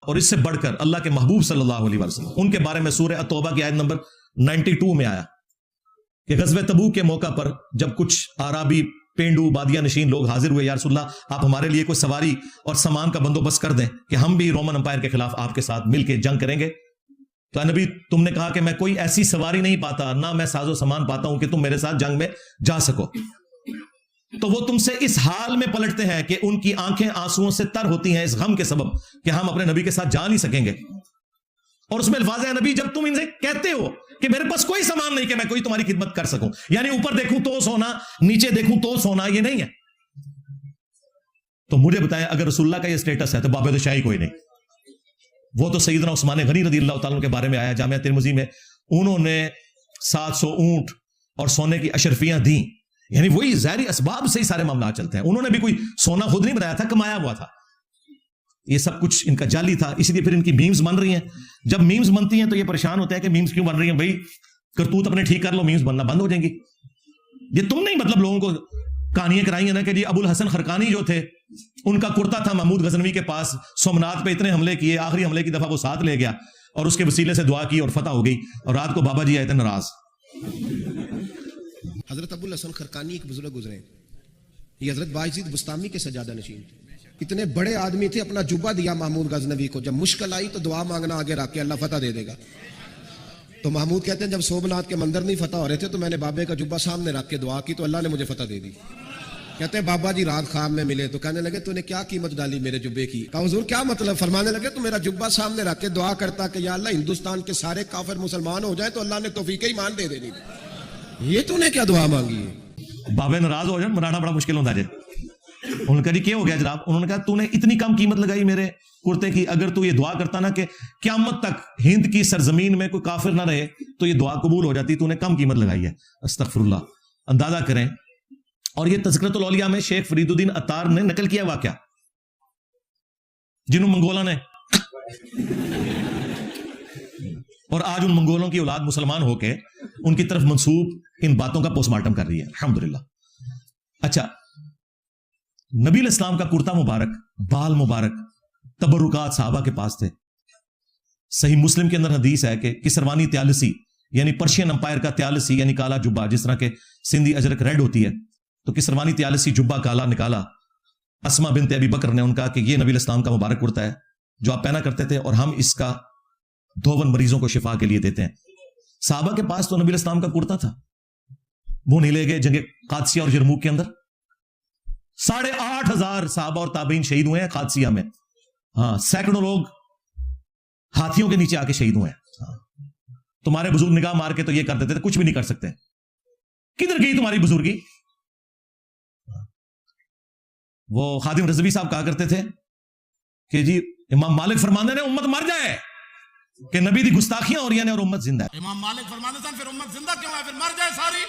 اور اس سے بڑھ کر اللہ کے محبوب صلی اللہ علیہ وسلم، ان کے بارے میں سورہ التوبہ کی آیت نمبر 92 میں آیا کہ غزوہ تبوک کے موقع پر جب کچھ اعرابی پینڈو بادیہ نشین لوگ حاضر ہوئے، یا رسول اللہ آپ ہمارے لیے کوئی سواری اور سامان کا بندوبست کر دیں کہ ہم بھی رومن امپائر کے خلاف آپ کے ساتھ مل کے جنگ کریں گے. تو نبی تم نے کہا کہ میں کوئی ایسی سواری نہیں پاتا، نہ میں ساز و سامان پاتا ہوں کہ تم میرے ساتھ جنگ میں جا سکو. تو وہ تم سے اس حال میں پلٹتے ہیں کہ ان کی آنکھیں آنسوؤں سے تر ہوتی ہیں اس غم کے سبب کہ ہم اپنے نبی کے ساتھ جا نہیں سکیں گے. اور اس میں الفاظ ہے نبی جب تم ان سے کہتے ہو کہ میرے پاس کوئی سامان نہیں کہ میں کوئی تمہاری خدمت کر سکوں، یعنی اوپر دیکھوں تو سونا، نیچے دیکھوں تو سونا، یہ نہیں ہے. تو مجھے بتائیں اگر رسول اللہ کا یہ سٹیٹس ہے تو باب شاہی کوئی نہیں. وہ تو سیدنا عثمان غنی رضی اللہ تعالیٰ کے بارے میں آیا جامعہ ترمذی میں، انہوں نے 700 اونٹ اور سونے کی اشرفیاں دیں، یعنی وہی ظاہری اسباب سے ہی سارے معاملات چلتے ہیں. انہوں نے بھی کوئی سونا خود نہیں بنایا تھا، کمایا ہوا تھا. یہ سب کچھ ان کا جعلی تھا، اسی لیے پھر ان کی میمز بن رہی ہیں. جب میمز بنتی ہیں تو یہ پریشان ہوتا ہے کہ میمز کیوں بن رہی ہیں. بھائی کرتوت اپنے ٹھیک کر لو، میمز بننا بند ہو جائیں گی. یہ تم نہیں مطلب لوگوں کو کہانیاں کرائی ہیں نا کہ جی ابو الحسن خرقانی جو تھے ان کا کرتا تھا محمود غزنوی کے پاس، سومنات پہ اتنے حملے کیے، آخری حملے کی دفعہ وہ ساتھ لے گیا اور اس کے وسیلے سے دعا کی اور فتح ہو گئی، اور رات کو بابا جی آئے تھے ناراض. حضرت ابو الحسن خرقانی ایک بزرگ گزرے ہیں، یہ حضرت باعزید بستامی کے سجادہ نشین تھے. اتنے بڑے آدمی تھے، اپنا جبہ دیا محمود غزنوی کو، جب مشکل آئی تو دعا مانگنا آگے رکھ کے اللہ فتح دے دے گا. تو محمود کہتے ہیں جب سومنات کے مندر نہیں فتح ہو رہے تھے تو میں نے بابے کا جبہ سامنے رکھ کے دعا کی تو اللہ نے مجھے فتح دے دی. کہتے ہیں بابا جی رات خواب میں ملے تو کہنے لگے تو نے کیا قیمت ڈالی میرے جبے کی؟ کہا حضور کیا مطلب؟ فرمانے لگے تو میرا جبہ سامنے رکھ کے دعا کرتا کہ یا اللہ ہندوستان کے سارے کافر مسلمان ہو جائیں تو اللہ نے توفیق ایمان دے دینی. یہ تو نے کیا دعا مانگی ہے؟ بابے ناراض ہو جائیں منانا بڑا مشکل ہوتا ہے. انہوں نے کہا جی کیا ہو گیا جناب؟ انہوں نے کہا تو نے اتنی کم قیمت لگائی میرے کرتے کی، اگر تو یہ دعا کرتا نا کہ قیامت تک ہند کی سرزمین میں کوئی کافر نہ رہے تو یہ دعا قبول ہو جاتی، تو نے کم قیمت لگائی ہے. استغفر اللہ. اندازہ کریں. اور یہ تذکرۃ الاولیاء میں شیخ فرید الدین عطار نے نقل کیا واقعہ، جنہوں منگولوں نے، اور آج ان منگولوں کی اولاد مسلمان ہو کے ان کی طرف منسوب ان باتوں کا پوسٹ مارٹم کر رہی ہے الحمدللہ. اچھا، نبی علیہ السلام کا کرتا مبارک، بال مبارک، تبرکات صحابہ کے پاس تھے. صحیح مسلم کے اندر حدیث ہے کہ کسروانی تیالسی یعنی پرشین امپائر کا تیالسی یعنی کالا جبہ، جس طرح کے سندھی اجرک ریڈ ہوتی ہے تو کسروانی تیالسی جبہ کالا نکالا. اسما بنت ابی بکر نے ان کا کہ یہ نبی علیہ السلام کا مبارک کرتا ہے جو آپ پہنا کرتے تھے اور ہم اس کا 52 مریضوں کو شفا کے لیے دیتے ہیں. صحابہ کے پاس تو نبی علیہ السلام کا کرتا تھا، وہ نہیں لے گئے جنگ قادسیہ اور یرموک کے اندر. 8,500 صحابہ اور تابعین شہید ہوئے ہیں قادسیہ میں. ہاں، سینکڑوں لوگ ہاتھیوں کے نیچے آ کے شہید ہوئے ہیں. تمہارے بزرگ نگاہ مار کے تو یہ کر دیتے تھے، کچھ بھی نہیں کر سکتے. کدھر گئی تمہاری بزرگی؟ وہ خادم رضوی صاحب کہا کرتے تھے کہ جی امام مالک فرماندے نے امت مر جائے کہ نبی دی گستاخیاں ہو رہی ہیں اور امت زندہ ہے. امام مالک فرماندے تھے پھر امت زندہ کیوں ہے؟ پھر مر جائے ساری،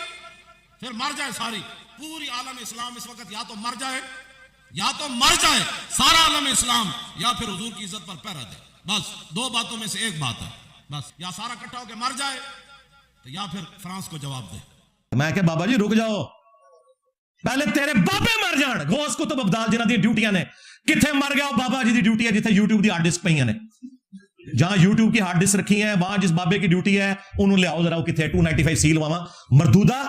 پھر مر جائے ساری. پوری عالم اسلام اس وقت یا تو مر جائے، یا تو مر جائے سارا عالم اسلام، یا پھر حضور کی عزت پر پہرا دے. بس دو باتوں میں سے ایک بات ہے، بس یا سارا اکٹھا ہو کے مر جائے تو یا پھر فرانس کو جواب دے. میں کہ بابا جی رک جاؤ، پہلے تیرے بابے مر جان. غوث کتب ابدال جنہ دی ڈیوٹیاں نے کتھے مر گیا بابا جی دی ڈیوٹی ہے جتھے یوٹیوب دی ہارڈ ڈسک پئی نے. جہاں یوٹیوب کی ہارڈ ڈسک رکھی ہے وہاں جس بابے کی ڈیوٹی ہے انہوں لے آؤ ذرا، وہ کتھے 295 سیل وہاں. مردودہ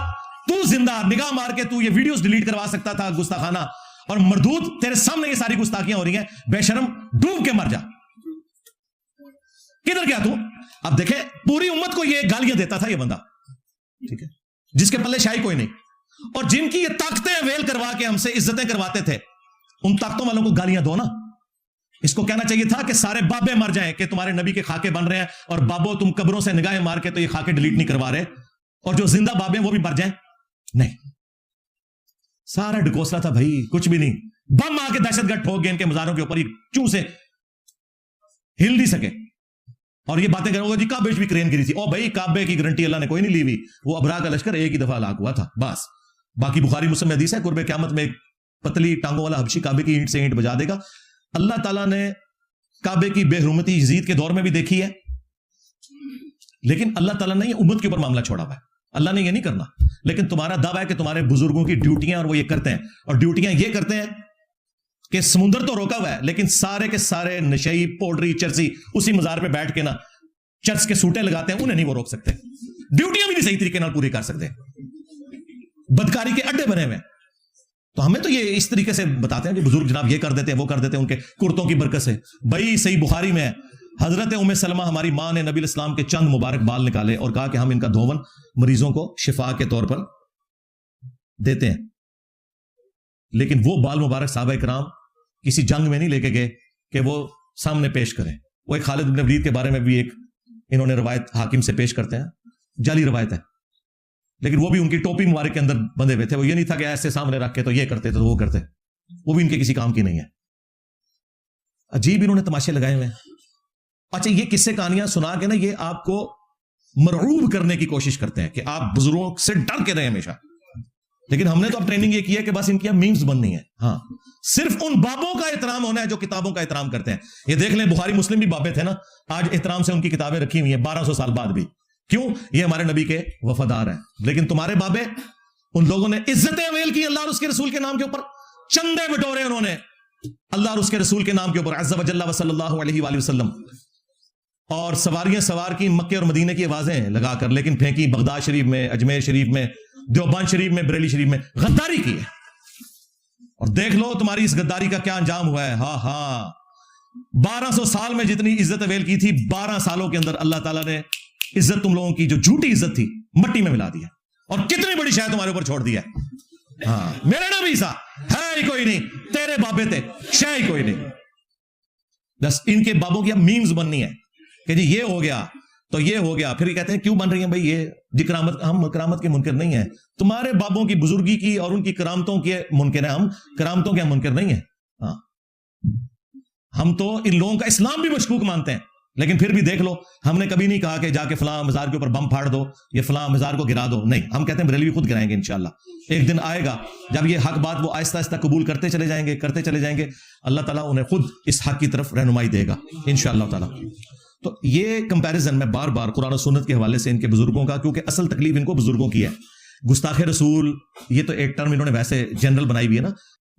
تو زندہ، نگاہ مار کے تو یہ ویڈیوز ڈیلیٹ کروا سکتا تھا گستاخانہ، اور مردود تیرے سامنے یہ ساری گستاخیاں ہو رہی ہیں. بے شرم، ڈوب کے مر جا. کدھر گیا تو؟ اب دیکھیں پوری امت کو یہ گالیاں دیتا تھا یہ بندہ، ٹھیک ہے، جس کے پلے شاہی کوئی نہیں. اور جن کی یہ طاقتیں ویل کروا کے ہم سے عزتیں کرواتے تھے، ان طاقتوں والوں کو گالیاں دو نا. اس کو کہنا چاہیے تھا کہ سارے بابے مر جائیں کہ تمہارے نبی کے خاکے بن رہے ہیں، اور بابو تم قبروں سے نگاہیں مار کے تو یہ خاکے ڈیلیٹ نہیں کروا رہے، اور جو زندہ بابے ہیں وہ بھی مر جائیں. نہیں، سارا ڈکوسلا تھا بھائی، کچھ بھی نہیں. بم آ کے دہشت گرد ٹھوک گئے ان کے مزاروں کے اوپر، ہی چوں سے ہل نہیں سکے. اور یہ باتیں کرو گے جی کعبے بھی کرین گری تھی. او بھائی کعبے کی گارنٹی اللہ نے کوئی نہیں لی ہوئی، وہ ابرا کا لشکر ایک ہی دفعہ ہلاک ہوا تھا بس. باقی بخاری مسلم میں حدیث ہے قرب قیامت میں ایک پتلی ٹانگوں والا حبشی کعبے کی اینٹ سے اینٹ بجا دے گا. اللہ تعالیٰ نے کعبے کی بے حرمتی یزید کے دور میں بھی دیکھی ہے، لیکن اللہ تعالیٰ نے یہ امت کے اوپر معاملہ چھوڑا ہوا ہے. اللہ نے یہ نہیں کرنا، لیکن تمہارا دعویٰ ہے کہ تمہارے بزرگوں کی ڈیوٹیاں اور وہ یہ کرتے ہیں، اور ڈیوٹیاں یہ کرتے ہیں کہ سمندر تو روکا ہوا ہے لیکن سارے کے سارے نشئی پولٹری چرسی اسی مزار پہ بیٹھ کے نا چرچ کے سوٹے لگاتے ہیں, انہیں نہیں وہ روک سکتے, ڈیوٹیاں بھی نہیں صحیح طریقے نال پوری کر سکتے, بدکاری کے اڈے بنے ہوئے. تو ہمیں تو یہ اس طریقے سے بتاتے ہیں کہ بزرگ جناب یہ کر دیتے ہیں وہ کر دیتے ہیں ان کے کرتوں کی برکت سے. بھائی صحیح بخاری میں ہے, حضرت ام سلمہ ہماری ماں نے نبی الاسلام کے چند مبارک بال نکالے اور کہا کہ ہم ان کا دھون مریضوں کو شفا کے طور پر دیتے ہیں. لیکن وہ بال مبارک صحابہ کرام کسی جنگ میں نہیں لے کے گئے کہ وہ سامنے پیش کریں. وہ ایک خالد بن ولید کے بارے میں بھی ایک انہوں نے روایت حاکم سے پیش کرتے ہیں, جعلی روایت ہے, لیکن وہ بھی ان کی ٹوپی مبارک کے اندر بندھے ہوئے تھے. وہ یہ نہیں تھا کہ ایسے سامنے رکھ کے تو یہ کرتے تو وہ کرتے, وہ بھی ان کے کسی کام کی نہیں ہے. عجیب انہوں نے تماشے لگائے ہوئے ہیں. اچھا یہ قصے کہانیاں سنا کے نا یہ آپ کو مرعوب کرنے کی کوشش کرتے ہیں کہ آپ بزرگوں سے ڈر کے رہیں ہمیشہ. لیکن ہم نے تو اب ٹریننگ یہ کی ہے کہ بس ان کی اب میمز بننی ہے. ہاں صرف ان بابوں کا احترام ہونا ہے جو کتابوں کا احترام کرتے ہیں. یہ دیکھ لیں بخاری مسلم بھی بابے تھے نا, آج احترام سے ان کی کتابیں رکھی ہوئی ہیں 1200 سال بعد بھی. کیوں؟ یہ ہمارے نبی کے وفادار ہیں. لیکن تمہارے بابے, ان لوگوں نے عزتیں اویل کی اللہ اور اس کے رسول کے نام کے اوپر, چندے بٹورے انہوں نے اللہ اور اس کے رسول کے نام کے اوپر عز وجل و صلی اللہ علیہ وآلہ وسلم, اور سواریاں سوار کی مکے اور مدینے کی آوازیں لگا کر, لیکن پھینکی بغداد شریف میں, اجمیر شریف میں, دیوبند شریف میں, بریلی شریف میں. غداری کی ہے. اور دیکھ لو تمہاری اس غداری کا کیا انجام ہوا ہے. ہاں ہاں 1200 سال میں جتنی عزت اویل کی تھی 12 سالوں کے اندر اللہ تعالیٰ نے عزت تم لوگوں کی جو جھوٹی عزت تھی مٹی میں ملا دیا, اور کتنی بڑی شے تمہارے اوپر چھوڑ دیا ہے. ہاں میرے نبی سا ہے ہی کوئی نہیں, تیرے بابے تھے شے ہی کوئی نہیں. بس ان کے بابوں کی اب میمز بننی ہے کہ جی یہ ہو گیا تو یہ ہو گیا. پھر یہ کہتے ہیں کیوں بن رہی ہیں بھائی یہ جی کرامت, ہم کرامت کے منکر نہیں ہیں. تمہارے بابوں کی بزرگی کی اور ان کی کرامتوں کے منکر ہیں, ہم کرامتوں کے منکر نہیں ہیں. ہاں ہم تو ان لوگوں کا اسلام بھی مشکوک مانتے ہیں. لیکن پھر بھی دیکھ لو ہم نے کبھی نہیں کہا کہ جا کے فلاں مزار کے اوپر بم پھاڑ دو یا فلاں مزار کو گرا دو. نہیں, ہم کہتے ہیں بریلوی خود گرائیں گے انشاءاللہ. ایک دن آئے گا جب یہ حق بات وہ آہستہ آہستہ قبول کرتے چلے جائیں گے, کرتے چلے جائیں گے, اللہ تعالیٰ انہیں خود اس حق کی طرف رہنمائی دے گا انشاءاللہ تعالیٰ. تو یہ کمپیریزن میں بار بار قرآن و سنت کے حوالے سے ان کے بزرگوں کا, کیونکہ اصل تکلیف ان کو بزرگوں کی ہے. گستاخ رسول یہ تو ایک ٹرم انہوں نے ویسے جنرل بنائی ہوئی ہے نا.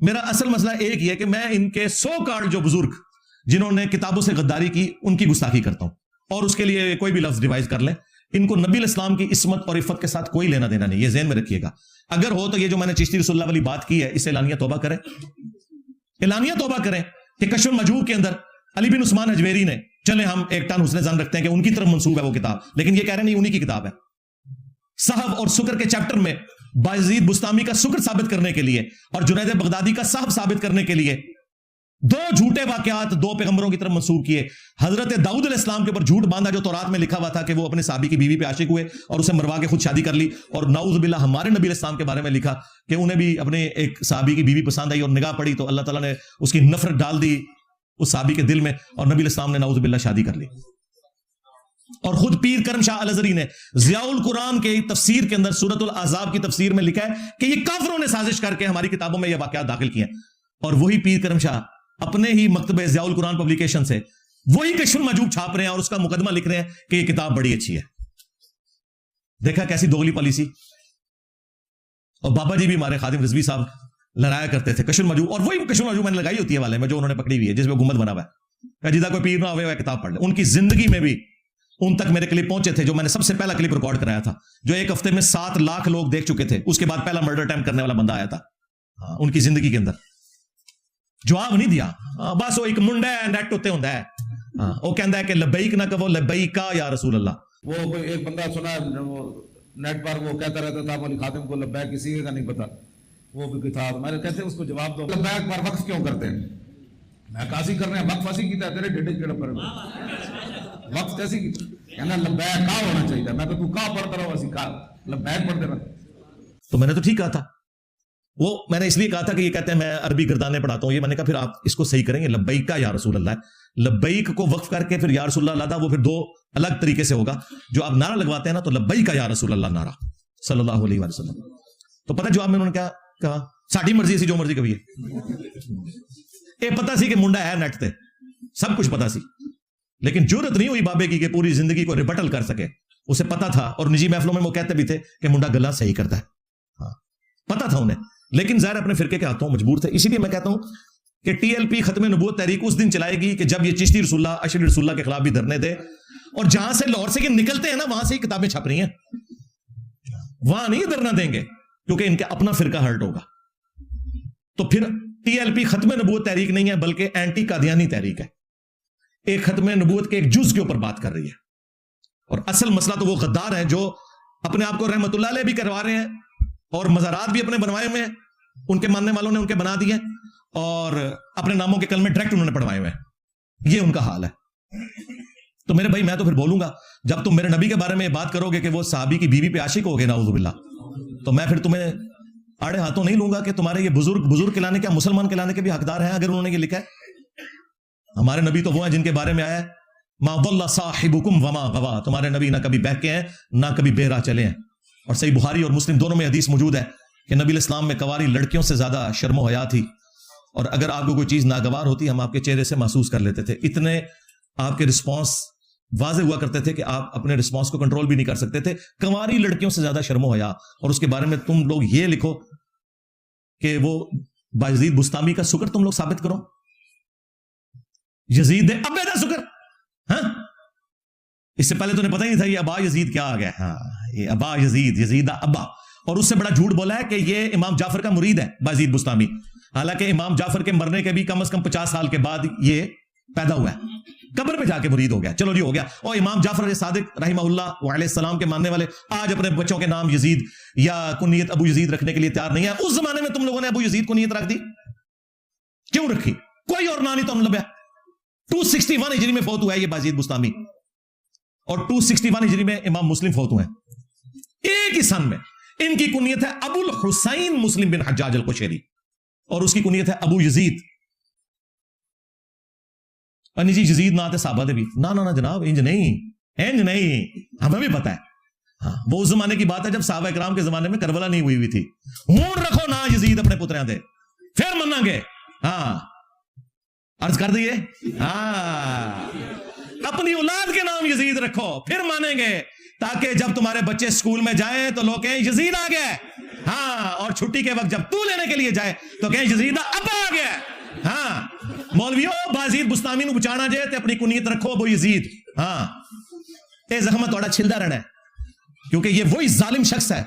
میرا اصل مسئلہ ایک ہی ہے کہ میں ان کے 100 کارڈ جو بزرگ جنہوں نے کتابوں سے غداری کی ان کی گستاخی کرتا ہوں, اور اس کے لیے کوئی بھی لفظ ریوائز کر لیں. ان کو نبی الاسلام کی عصمت اور عفت کے ساتھ کوئی لینا دینا نہیں, یہ ذہن میں رکھیے گا. اگر ہو تو یہ جو میں نے چشتی رسول اللہ والی بات کی ہے اس سے اعلانیہ توبہ کریں, اعلانیہ توبہ کریں کہ کشف المجوب کے اندر علی بن عثمان حجویری نے, چلیں ہم ایک ٹن حسن ظن رکھتے ہیں کہ ان کی طرف منسوب ہے وہ کتاب, لیکن یہ کہہ رہے ہیں نہیں انہی کی کتاب ہے. صحب اور سکر کے چیپٹر میں بایزید بستامی کا سکر ثابت کرنے کے لیے اور جنید بغدادی کا صحب ثابت کرنے کے لیے 2 جھوٹے واقعات 2 پیغمبروں کی طرف منسوب کیے. حضرت داؤد علیہ السلام کے اوپر جھوٹ باندھا جو تورات میں لکھا ہوا تھا کہ وہ اپنے صحابی کی بیوی پہ عاشق ہوئے اور اسے مروا کے خود شادی کر لی, اور نعوذ باللہ ہمارے نبی علیہ السلام کے بارے میں لکھا کہ انہیں بھی اپنے ایک صحابی کی بیوی پسند آئی اور نگاہ پڑی تو اللہ تعالیٰ نے اس کی نفرت ڈال دی اس صحابی کے دل میں, اور نبی علیہ السلام نے نعوذ باللہ شادی کر لی. اور خود پیر کرم شاہ الازہری نے ضیاء القرآن کے تفسیر کے اندر سورۃ الاحزاب کی تفسیر میں لکھا ہے کہ یہ کافروں نے سازش کر کے ہماری کتابوں میں یہ واقعات داخل کیے ہیں. اور وہی پیر کرم شاہ اپنے ہی مکتبہ ضیاء القرآن پبلیکیشن سے وہی کشف المجوب چھاپ رہے ہیں اور اس کا مقدمہ لکھ رہے ہیں کہ یہ کتاب بڑی اچھی ہے. دیکھا کیسی دوغلی پالیسی. اور بابا جی بھی ہمارے خادم رضوی صاحب لڑایا کرتے تھے کشف المجوب, اور وہی کشف المجوب میں نے لگائی ہوتی ہے والے میں جو انہوں نے پکڑی ہوئی ہے جس میں گنبد بنا ہوا ہے, جدہ کوئی پیر نہ ہوئے وہ کتاب پڑھ لے. ان کی زندگی میں بھی ان تک میرے کلپ پہنچے تھے جو میں نے سب سے پہلا کلپ ریکارڈ کرایا تھا, جو ایک ہفتے میں 7 لاکھ لوگ دیکھ چکے تھے. اس کے بعد پہلا مرڈر اٹیمپٹ کرنے والا بندہ آیا تھا ان کی زندگی کے اندر, جواب نہیں دیا. بس وہ ایک منڈا ہے نیٹ ہوتے ہوتا ہے, وہ کہتا ہے کہ لبیک نہ کہو لبیکا یا رسول اللہ. وہ ایک بندہ سنا نیٹ پر وہ کہتا رہتا تھا مولی خاتم کو لبیک کسی کا نہیں پتا, وہ بھی تھا. میں کہتے ہیں اس کو جواب دو, لبیک پر وقف کیوں کرتے ہیں؟ میں کاسی کر رہے ہیں وقف ایسی کیتا ہے تیرے ڈیڈے کیڑا پر وقف کیسی کی کہنا لبیک کا ہونا چاہیے. میں کہ تو کا پڑھتا رہو اسی کا لبیک پڑھتے رہو. تو میں نے تو ٹھیک کہا تھا, وہ میں نے اس لیے کہا تھا کہ یہ کہتے ہیں میں عربی گردانے پڑھاتا ہوں. یہ میں نے کہا پھر آپ اس کو صحیح کریں گے لبیک کا یا رسول اللہ. لبیک کو وقف کر کے پھر یا رسول اللہ لادا, وہ پھر 2 الگ طریقے سے ہوگا. جو آپ نعرہ لگواتے ہیں نا تو لبیک کا یا رسول اللہ نعرہ صلی اللہ علیہ وسلم. تو پتہ جواب میں انہوں نے کیا کہا, ساڈی مرضی سی جو مرضی کبھی ہے. پتا سی کہ منڈا ہے نیٹ تے, سب کچھ پتا سی, لیکن جرت نہیں ہوئی بابے کی کہ پوری زندگی کو ریبٹل کر سکے. اسے پتا تھا, اور نجی محفلوں میں وہ کہتے بھی تھے کہ منڈا گلا صحیح کرتا ہے, پتا تھا انہیں, لیکن ظاہر اپنے فرقے کے ہاتھوں مجبور تھے. اسی لیے میں کہتا ہوں کہ ٹی ایل پی ختم نبوت تحریک اس دن چلائے گی کہ جب یہ چشتی رسول اللہ اشری رسول اللہ کے خلاف بھی دھرنے دے, اور جہاں سے لاہور سے یہ نکلتے ہیں نا وہاں سے ہی کتابیں چھپ رہی ہیں, وہاں نہیں دھرنا دیں گے کیونکہ ان کا اپنا فرقہ ہرٹ ہوگا. تو پھر ٹی ایل پی ختم نبوت تحریک نہیں ہے بلکہ اینٹی قادیانی تحریک ہے, ایک ختم نبوت کے ایک جز کے اوپر بات کر رہی ہے. اور اصل مسئلہ تو وہ غدار ہیں جو اپنے آپ کو رحمت اللہ علیہ بھی کروا رہے ہیں اور مزارات بھی اپنے بنوائے ہوئے ہیں, ان کے ماننے والوں نے ان کے بنا دیے اور اپنے ناموں کے کلمے ڈائریکٹ انہوں نے پڑھوائے ہوئے ہیں. یہ ان کا حال ہے. تو میرے بھائی میں تو پھر بولوں گا جب تم میرے نبی کے بارے میں یہ بات کرو گے کہ وہ صحابی کی بیوی پہ عاشق ہو گئے نعوذ باللہ, تو میں پھر تمہیں آڑے ہاتھوں نہیں لوں گا کہ تمہارے یہ بزرگ کہلانے کے, مسلمان کہلانے کے بھی حقدار ہیں اگر انہوں نے یہ لکھا ہے. ہمارے نبی تو وہ ہیں جن کے بارے میں آیا ہے ما ضل صاحبکم وما غوا, تمہارے نبی نہ کبھی بہکے ہیں نہ کبھی بے راہ چلے ہیں. اور صحیح بخاری اور مسلم دونوں میں حدیث موجود ہے کہ نبی الاسلام میں کنواری لڑکیوں سے زیادہ شرم و حیا تھی, اور اگر آپ کو کوئی چیز ناگوار ہوتی ہم آپ کے چہرے سے محسوس کر لیتے تھے. اتنے آپ کے رسپانس واضح ہوا کرتے تھے کہ آپ اپنے رسپانس کو کنٹرول بھی نہیں کر سکتے تھے. کنواری لڑکیوں سے زیادہ شرم و حیا, اور اس کے بارے میں تم لوگ یہ لکھو کہ وہ بایزید بستامی کا سکر تم لوگ ثابت کرو, یزید ابے دا سکر. ہاں اس سے پہلے تو نہیں پتہ ہی نہیں تھا یہ ابا یزید کیا آ گیا. ہاں یہ ابا یزید ابا, اور اس سے بڑا جھوٹ بولا ہے کہ یہ امام جعفر کا مرید ہے بایزید بستامی, حالانکہ امام جعفر کے مرنے کے بھی کم از کم 50 سال کے بعد یہ پیدا ہوا ہے, قبر پہ جا کے مرید ہو گیا. چلو جی ہو گیا. اور امام جعفر صادق رحمہ اللہ علیہ السلام کے ماننے والے آج اپنے بچوں کے نام یزید یا کنیت ابو یزید رکھنے کے لیے تیار نہیں ہے. اس زمانے میں تم لوگوں نے ابو یزید کنیت رکھ دی, کیوں رکھی؟ کوئی اور نام نہیں تو لبیا. 261 ہجری میں فوت ہوا ہے یہ بایزید بستامی, اور 261 ہجری میں امام مسلم فوت ہوئے ہیں ایک ہی سن میں. ان کی کنیت ہے ابو الحسین مسلم بن حجاج القشیری, اور اس کی کنیت ہے ابو یزید. جی یزید نہ آتے صحابہ دے بھی نہ جناب, انج نہیں ہمیں بھی پتا ہے. ہاں وہ اس زمانے کی بات ہے جب صحابہ اکرام کے زمانے میں کربلا نہیں ہوئی تھی. ہون رکھو نا یزید اپنے پتریاں دے پھر مننا گے. ہاں عرض کر دیے, ہاں اپنی اولاد کے نام یزید رکھو پھر مانیں گے, تاکہ جب تمہارے بچے سکول میں جائیں تو لوگ کہیں یزید آ گیا. ہاں اور چھٹی کے وقت جب تو لینے کے لیے جائے تو کہیں یزید ابا آ گیا. ہاں مولویو بایزید بستامی نو بچانا جائے تے اپنی کنیت رکھو ابو یزید. ہاں اے زخم تھوڑا چھلدا رہنا ہے کیونکہ یہ وہی ظالم شخص ہے.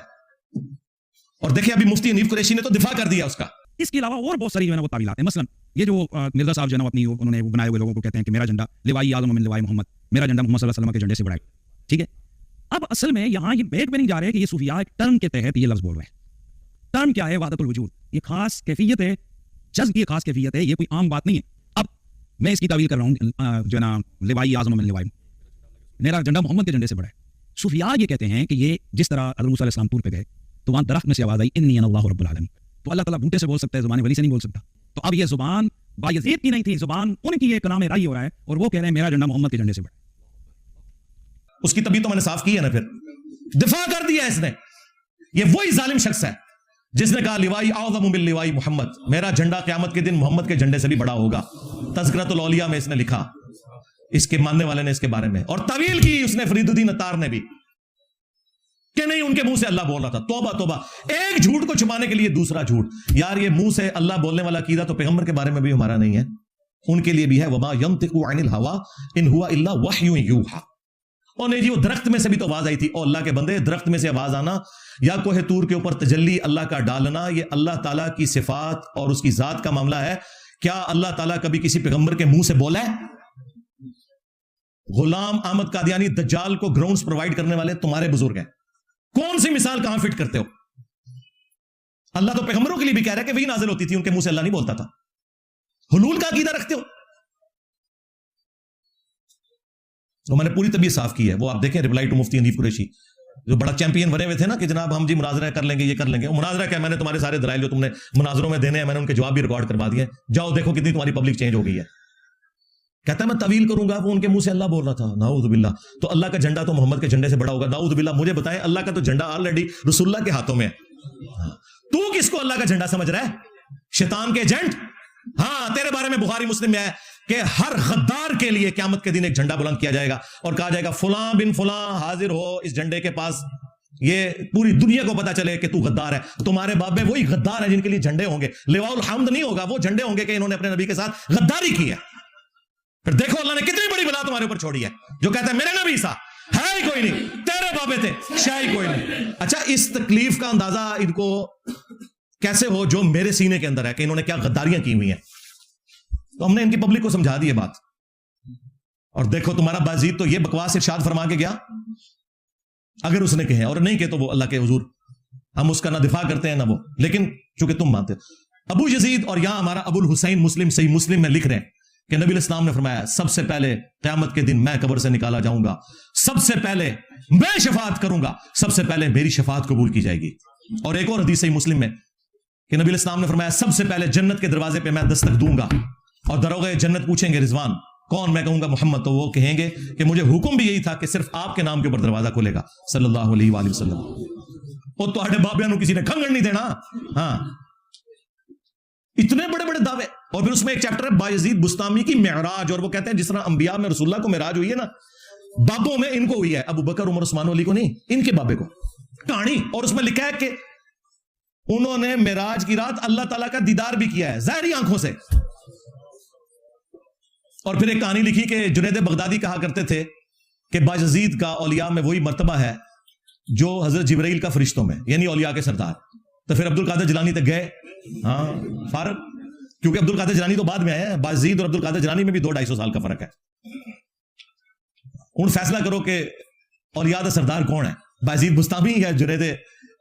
اور دیکھیں ابھی مفتی حنیف قریشی نے تو دفاع کر دیا اس کا. اس کے علاوہ اور بہت ساری جو ہے نا وہ تعویلات ہیں. مثلا یہ جو مرزا صاحب جو ہے نا اپنی انہوں نے بنائے ہوئے لوگوں کو کہتے ہیں کہ میرا جھنڈا لوائی اعظم من لوائی محمد, میرا جھنڈا محمد صلی اللہ علیہ وسلم کے جھنڈے سے بڑا ہے. ٹھیک ہے, اب اصل میں یہاں یہ بیک پہ نہیں جا رہے کہ یہ صوفیاء ایک ٹرم کے تحت یہ لفظ بول رہے ہیں. ٹرم کیا ہے؟ وحدت الوجود. یہ خاص کیفیت ہے, جذب کی خاص کیفیت ہے, یہ کوئی عام بات نہیں ہے. اب میں اس کی تعویل کر رہا ہوں جو ہے نا لوائی اعظم من لوائی, میرا جھنڈا محمد کے جھنڈے سے بڑا ہے. صوفیاء یہ کہتے ہیں کہ یہ جس طرح حضرت موسیٰ علیہ السلام طور پہ گئے تو وہاں درخت میں سے آواز آئی انی انا اللہ رب العالمین, تو اللہ تعالیٰ بوٹے سے بول سکتا ہے, زبان ولی سے نہیں بول سکتا. تو اب یہ زبان بایزید کی نہیں تھی, زبان ان کی یہ کلام رائی ہو رہا ہے, اور وہ کہہ رہے ہیں میرا جھنڈا محمد کے جھنڈے سے بڑا. اس کی طبیعت تو میں نے صاف کی ہے نا, پھر دفاع کر دیا اس نے. یہ وہی ظالم شخص ہے جس نے کہا لوائی اعظم من لوائی محمد, میرا جھنڈا قیامت کے دن محمد کے جھنڈے سے بھی بڑا ہوگا. تذکرۃ الاولیاء میں اس نے لکھا, اس کے ماننے والے نے اس کے بارے میں, اور طویل کی اس نے فرید الدین عطار نے بھی کہ نہیں ان کے منہ سے اللہ بول رہا تھا. توبہ توبہ, ایک جھوٹ کو چھپانے کے لیے دوسرا جھوٹ. یار یہ منہ سے اللہ بولنے والا عقیدہ تو پیغمبر کے بارے میں بھی ہمارا نہیں ہے, ان کے لیے بھی ہے. وما ينطق عن الهوى ان هو الا وحی یوحى. اور نہیں جی وہ درخت میں سے بھی تو آواز آئی تھی. اور اللہ کے بندے, درخت میں سے آواز آنا یا کوہ طور کے اوپر تجلی اللہ کا ڈالنا, یہ اللہ تعالیٰ کی صفات اور اس کی ذات کا معاملہ ہے. کیا اللہ تعالیٰ کبھی کسی پیغمبر کے منہ سے بولا ہے؟ غلام احمد قادیانی دجال کو گراؤنڈز پرووائڈ کرنے والے تمہارے بزرگ ہیں. کون سی مثال کہاں فٹ کرتے ہو؟ اللہ تو پیغمبروں کے لیے بھی کہہ رہا ہے کہ وہی نازل ہوتی تھی, ان کے منہ سے اللہ نہیں بولتا تھا. حلول کا عقیدہ رکھتے ہو. تو میں نے پوری طبیعت صاف کی ہے, وہ آپ دیکھیں ریپلائی ٹو مفتی حنیف قریشی, جو بڑا چیمپئن بنے ہوئے تھے نا کہ جناب ہم جی مناظرہ کر لیں گے, یہ کر لیں گے. مناظرہ کیا, میں نے تمہارے سارے دلائل جو تم نے مناظروں میں دینے ہیں میں نے ان کے جواب بھی ریکارڈ کروا دیے. جاؤ دیکھو کتنی تمہاری پبلک چینج ہو گئی ہے. کہتا ہے میں طویل کروں گا, وہ ان کے منہ سے اللہ بول رہا تھا. نعوذ باللہ. تو اللہ کا جھنڈا تو محمد کے جھنڈے سے بڑا ہوگا. نعوذ باللہ. مجھے بتائیں, اللہ کا تو جھنڈا آلریڈی رسول اللہ کے ہاتھوں میں ہے. تو کس کو اللہ کا جھنڈا سمجھ رہا ہے؟ شیطان کے ایجنٹ. ہاں تیرے بارے میں بخاری مسلم میں ہے کہ ہر غدار کے لیے قیامت کے دن ایک جھنڈا بلند کیا جائے گا اور کہا جائے گا فلاں بن فلاں حاضر ہو اس جھنڈے کے پاس. یہ پوری دنیا کو پتا چلے کہ تو غدار ہے. تمہارے بابے وہی غدار ہیں جن کے لیے جھنڈے ہوں گے. لواء الحمد نہیں ہوگا, وہ جھنڈے ہوں گے کہ انہوں نے اپنے نبی کے ساتھ غداری کی ہے. پھر دیکھو اللہ نے کتنی بڑی بلا تمہارے اوپر چھوڑی ہے, جو کہتا ہے میرے نبی سا ہے ہی کوئی نہیں, تیرے بابے تھے شاہ ہی کوئی نہیں. اچھا, اس تکلیف کا اندازہ ان کو کیسے ہو جو میرے سینے کے اندر ہے کہ انہوں نے کیا غداریاں کی ہوئی ہیں. تو ہم نے ان کی پبلک کو سمجھا دی یہ بات. اور دیکھو تمہارا بازید تو یہ بکواس ارشاد فرما کے گیا, اگر اس نے کہے, اور نہیں کہ تو وہ اللہ کے حضور ہم اس کا نہ دفاع کرتے ہیں نہ وہ, لیکن چونکہ تم مانتے ہو. ابو یزید اور یہاں ہمارا ابو الحسین مسلم صحیح مسلم میں لکھ رہے ہیں کہ نبی الاسلام نے فرمایا سب سے پہلے قیامت کے دن میں قبر سے نکالا جاؤں گا, سب سے پہلے میں شفاعت کروں گا, سب سے پہلے میری شفاعت قبول کی جائے گی. اور ایک اور حدیث صحیح مسلم میں کہ نبی الاسلام نے فرمایا سب سے پہلے جنت کے دروازے پہ میں دستک دوں گا, اور دروغے جنت پوچھیں گے رضوان کون, میں کہوں گا محمد, تو وہ کہیں گے کہ مجھے حکم بھی یہی تھا کہ صرف آپ کے نام کے اوپر دروازہ کھولے گا صلی اللہ علیہ وآلہ وسلم. اور تو آٹھے بابیاں نو کسی نے کھنگڑ نہیں دینا. ہاں, اتنے بڑے بڑے دعوے. اور پھر اس میں ایک چیپٹر ہے بایزید بستامی کی معراج, اور وہ کہتے ہیں جس طرح انبیاء میں رسول اللہ کو معراج ہوئی ہے نا, بابوں میں ان کو ہوئی ہے, ابو بکر عمر عثمان علی کو نہیں, ان کے بابے کو کہانی. اور اس میں لکھا ہے کہ انہوں نے معراج کی رات اللہ تعالیٰ کا دیدار بھی کیا ہے ظاہری آنکھوں سے. اور پھر ایک کہانی لکھی کہ جنید بغدادی کہا کرتے تھے کہ بایزید کا اولیاء میں وہی مرتبہ ہے جو حضرت جبرائیل کا فرشتوں میں, یعنی اولیاء کے سردار. تو پھر عبد القادر جیلانی تک گئے, ہاں فارغ, کیونکہ عبد القادر جیلانی تو بعد میں آئے ہیں. بایزید اور عبد القادر جیلانی میں بھی 200-250 سال کا فرق ہے. ہوں فیصلہ کرو کہ اولیاء دا سردار کون ہے, بایزید بستامی یا جنید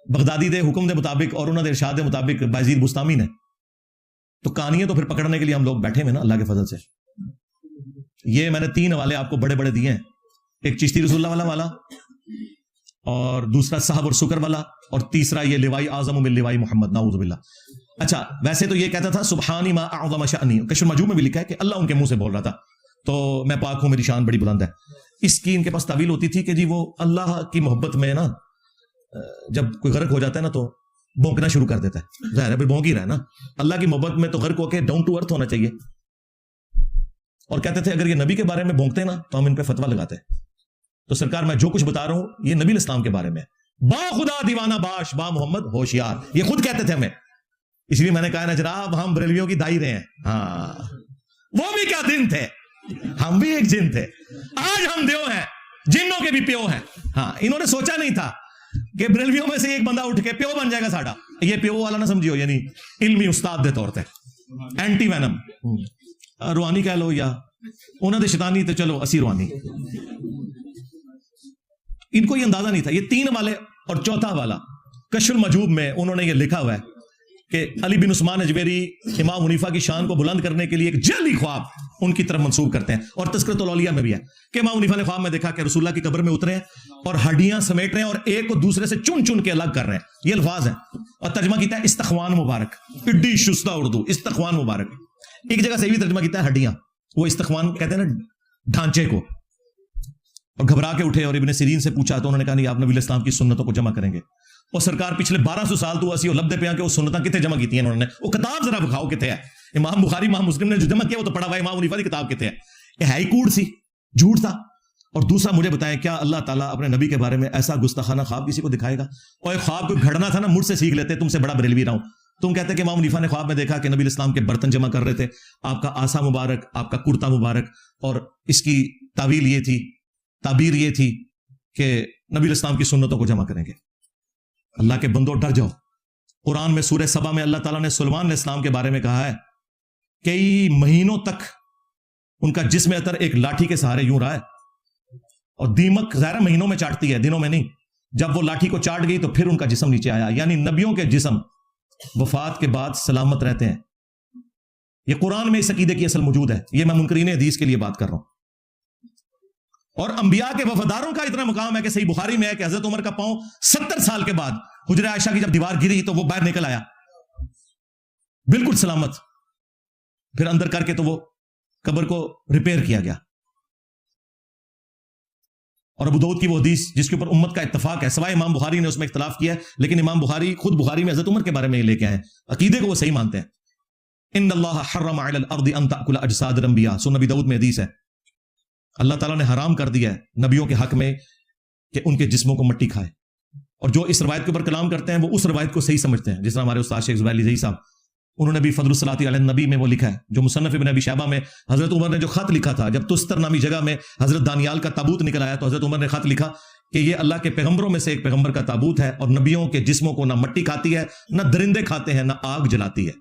بغدادی دے حکم دے مطابق اور انہوں نے ارشاد دے مطابق بایزید بستامی نے. تو کہانیاں تو پھر پکڑنے کے لیے ہم لوگ بیٹھے ہوئے نا اللہ کے فضل سے. یہ میں نے 3 حوالے آپ کو بڑے بڑے دیے ہیں, ایک چشتی رسول اللہ والا, اور دوسرا صاحب اور سکر والا, اور تیسرا یہ لوائی اعظم من لوائی محمد نعوذ باللہ. اچھا, ویسے تو یہ کہتا تھا سبحانی ما اعظم شأنی, کشف مجموع میں بھی لکھا ہے کہ اللہ ان کے منہ سے بول رہا تھا, تو میں پاک ہوں میری شان بڑی بلند ہے. اس کی ان کے پاس تعویل ہوتی تھی کہ جی وہ اللہ کی محبت میں نا جب کوئی غرق ہو جاتا ہے نا تو بھونکنا شروع کر دیتا ہے, ظاہر ہے بھائی بھونک ہی رہا ہے نا. اللہ کی محبت میں تو غرق ہو کے ڈاؤن ٹو ارتھ ہونا چاہیے. اور کہتے تھے اگر یہ نبی کے بارے میں بھونکتے نا تو ہم ان پہ فتویٰ لگاتے. تو سرکار میں جو کچھ بتا رہا ہوں یہ نبی الاسلام کے بارے میں, با خدا دیوانہ باش با محمد ہوشیار, یہ خود کہتے تھے ہمیں. اس لیے میں نے کہا نا جناب ہم بریلویوں کی دائی رہے ہیں. ہاں, وہ بھی کیا دن تھے, ہم بھی ایک جن تھے. آج ہم دیو ہیں, جنوں کے بھی پیو ہیں. ہاں, انہوں نے سوچا نہیں تھا کہ بریلویوں میں سے ایک بندہ اٹھ کے پیو بن جائے گا ساڈا. یہ پیو والا نہ سمجھیو, یعنی علمی استاد دے طور تے اینٹی وینم, روحانی کہہ لو یا انہوں نے شیطانی, تو چلو اسی روحانی. ان کو یہ اندازہ نہیں تھا. یہ 3 والے اور چوتھا والا کشف المجوب میں انہوں نے یہ لکھا ہوا ہے کہ علی بن عثمان اجویری امام حنیفہ کی شان کو بلند کرنے کے لیے ایک جعلی خواب ان کی طرف منسوب کرتے ہیں. اور تذکرۃ الاولیاء میں بھی ہے کہ امام حنیفہ نے خواب میں دیکھا کہ رسول اللہ کی قبر میں اترے ہیں اور ہڈیاں سمیٹ رہے ہیں اور ایک کو دوسرے سے چن چن کے الگ کر رہے ہیں. یہ الفاظ ہیں, اور ترجمہ کیتا ہے استخوان مبارک, اڈی شستہ اردو, استخوان مبارک. ایک جگہ سے بھی ترجمہ کیتا ہے ہڈیاں, وہ استخوان کہتے ہیں نا ڈھانچے کو. اور گھبرا کے اٹھے اور ابن سیرین سے پوچھا تو انہوں نے کہا نہیں, آپ نبی الاسلام کی سنتوں کو جمع کریں گے. اور سرکار پچھلے 1200 سال تو اسی لبدے پہ آ کے وہ سنتاں کتے جمع کی ہیں انہوں نے. وہ کتاب ذرا بکھاؤ کتے ہے. امام بخاری امام مسلم نے جو جمع کیا وہ تو پڑھا ہوا ہے, امام حنیفہ کی کتاب کتے ہے. یہ ہے ہی کوڑ سی, جھوٹ تھا. اور دوسرا مجھے بتائیں کیا اللہ تعالیٰ اپنے نبی کے بارے میں ایسا گستاخانہ خواب کسی کو دکھائے گا؟ اور ایک خواب کو گھڑنا تھا نا, مجھ سے سیکھ لیتے, تم سے بڑا بریلوی رہا ہوں. تم کہتے کہ امام حنیفہ نے خواب میں دیکھا کہ نبی الاسلام کے برتن جمع کر رہے تھے, آپ کا آسا مبارک, آپ کا کرتا مبارک, اور اس کی تعویل یہ تھی, تعبیر یہ تھی کہ نبی الاسلام کی سنتوں کو جمع کریں گے. اللہ کے بندوں ڈر جاؤ. قرآن میں سورہ سبا میں اللہ تعالیٰ نے سلیمان علیہ السلام کے بارے میں کہا ہے کئی مہینوں تک ان کا جسم اطر ایک لاٹھی کے سہارے یوں رہا ہے, اور دیمک ظاہر مہینوں میں چاٹتی ہے, دنوں میں نہیں. جب وہ لاٹھی کو چاٹ گئی تو پھر ان کا جسم نیچے آیا. یعنی نبیوں کے جسم وفات کے بعد سلامت رہتے ہیں. یہ قرآن میں اس عقیدے کی اصل موجود ہے. یہ میں منکرین حدیث کے لیے بات کر رہا ہوں. اور انبیاء کے وفاداروں کا اتنا مقام ہے کہ صحیح بخاری میں ہے کہ حضرت عمر کا پاؤں 70 سال کے بعد حجرہ عائشہ کی جب دیوار گری تو وہ باہر نکل آیا بالکل سلامت. پھر اندر کر کے تو وہ قبر کو ریپیئر کیا گیا. اور ابو داؤد کی وہ حدیث جس کے اوپر امت کا اتفاق ہے, سوائے امام بخاری نے اس میں اختلاف کیا ہے, لیکن امام بخاری خود بخاری میں حضرت عمر کے بارے میں لے کے آئے ہیں. عقیدے کو وہ صحیح مانتے ہیں. ان اللہ حرم علی الارض ان تاکل اجساد الانبیاء, سنن ابی داؤد میں حدیث ہے. اللہ تعالیٰ نے حرام کر دیا ہے نبیوں کے حق میں کہ ان کے جسموں کو مٹی کھائے. اور جو اس روایت کے اوپر کلام کرتے ہیں وہ اس روایت کو صحیح سمجھتے ہیں، جس طرح ہمارے استاد شیخ زبیر علی زئی صاحب، انہوں نے بھی فضل الصلاۃ علی النبی میں وہ لکھا ہے، جو مصنف ابن ابی شیبہ میں حضرت عمر نے جو خط لکھا تھا، جب تستر نامی جگہ میں حضرت دانیال کا تابوت نکل آیا تو حضرت عمر نے خط لکھا کہ یہ اللہ کے پیغمبروں میں سے ایک پیغمبر کا تابوت ہے، اور نبیوں کے جسموں کو نہ مٹی کھاتی ہے، نہ درندے کھاتے ہیں، نہ آگ جلاتی ہے۔